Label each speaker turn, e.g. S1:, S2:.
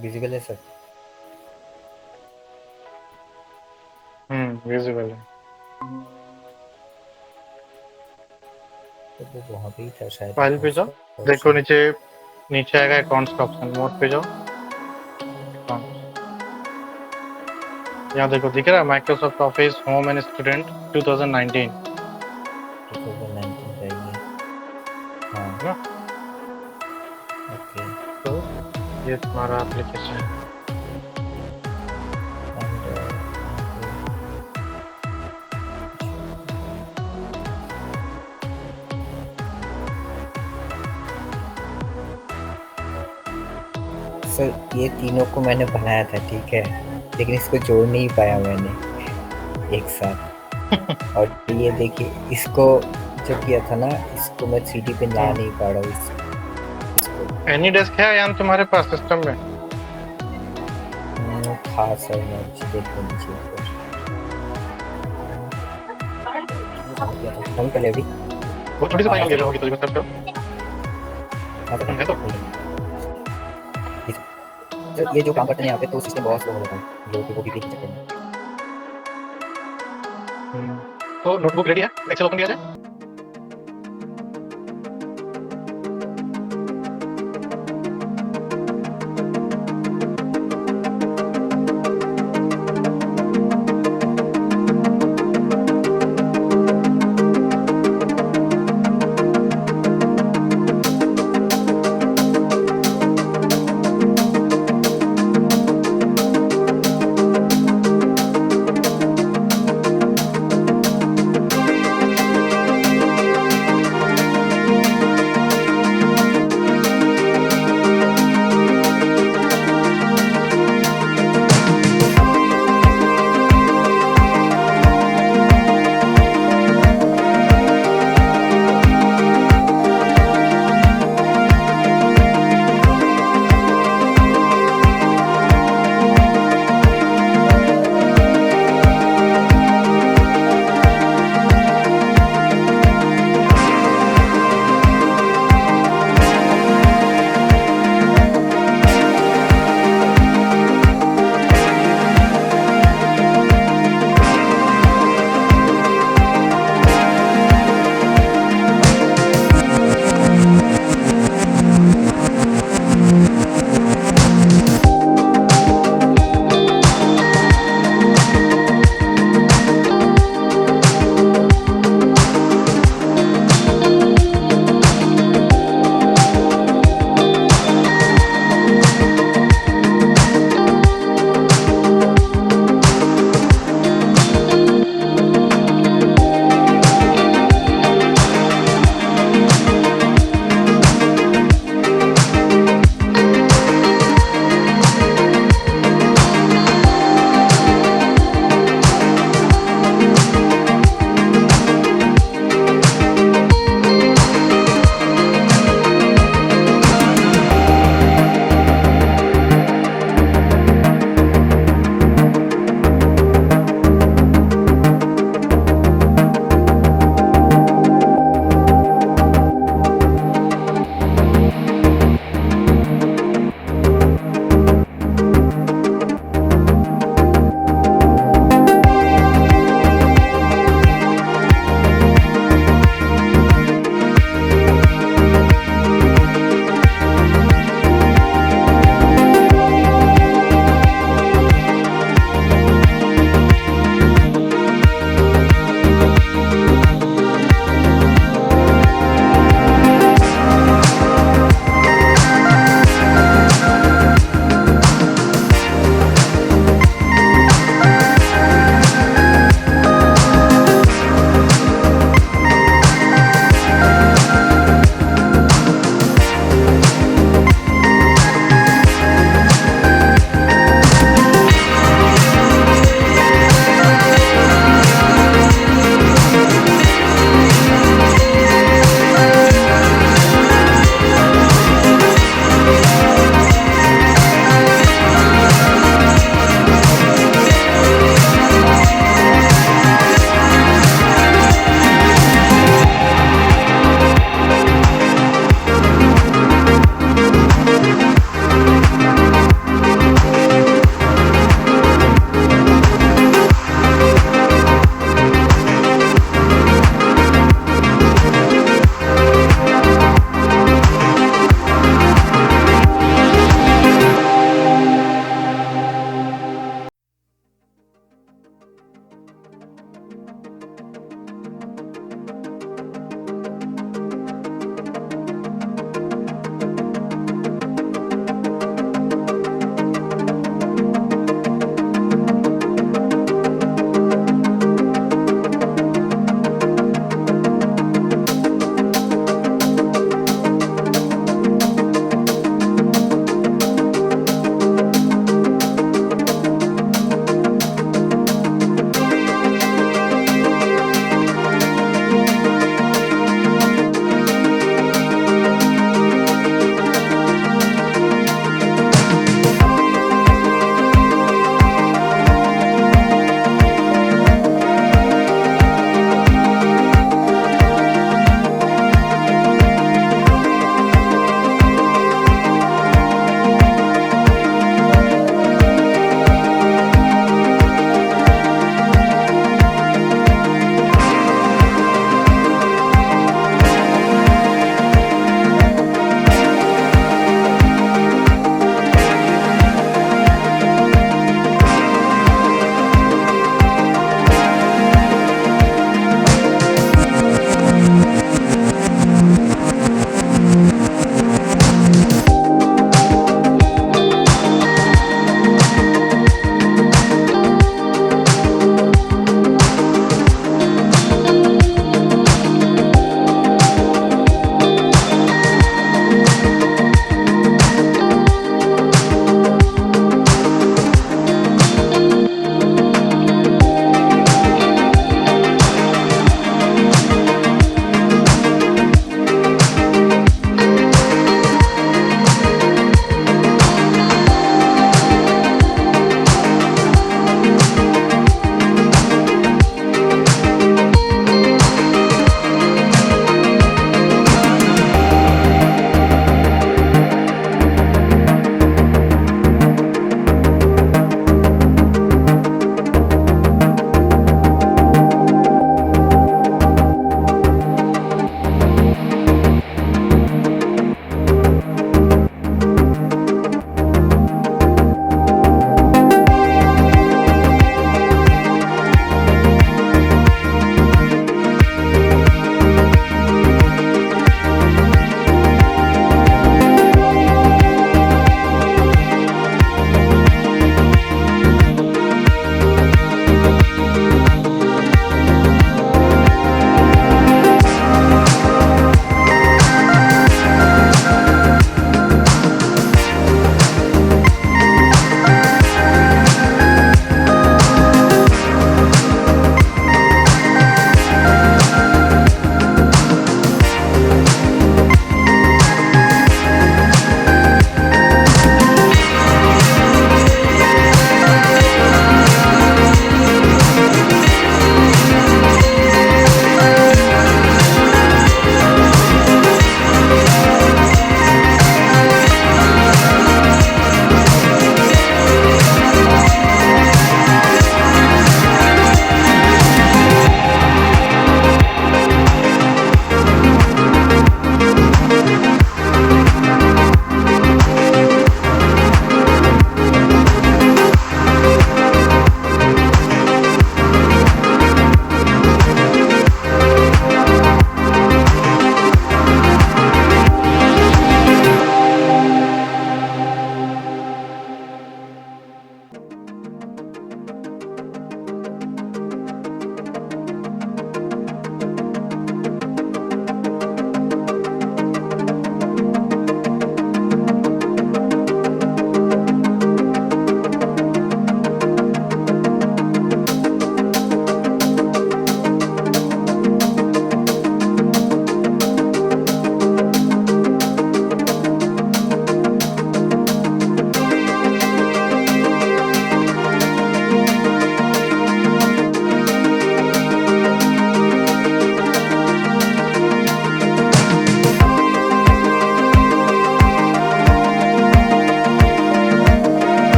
S1: विजिबल है sir?
S2: Visible है।
S1: तो वो वहाँ पे ही था शायद
S2: फाइल पे
S1: अकाउंट्स
S2: जाओ,
S1: का
S2: देखो
S1: ऑप्शन।
S2: नीचे, नीचे आएगा अकाउंट्स का ऑप्शन, मोड पे जाओ, अकाउंट्स। यहाँ देखो दिख रहा है Microsoft office home and student 2019,
S1: 2019 का ही है। हाँ।
S2: है ना?
S1: ओके।
S2: तो ये तुम्हारा एप्लीकेशन है।
S1: एंड सर ये तीनों को मैंने बनाया था, ठीक है, लेकिन इसको जोड़ नहीं पाया मैंने एक साथ। और ये देखिए इसको जो किया था ना, इसको मैं 3D पे ला नहीं पा रहा हूँ इसको।
S2: एनी डेस्क है यानी तुम्हारे पास सिस्टम में?
S1: था सर, मैं नीचे देख रहा नीचे ऊपर। हम पहले अभी
S2: वो थोड़ी सी फाइल ले होगी तुझे सब। है तो
S1: ये जो काम करते हैं यहाँ पे, तो सिस्टम बहुत स्लो हो जाता है जो कि वो भी के चक्कर में।
S2: तो नोटबुक रेडी है, एक्सेल ओपन किया जाए।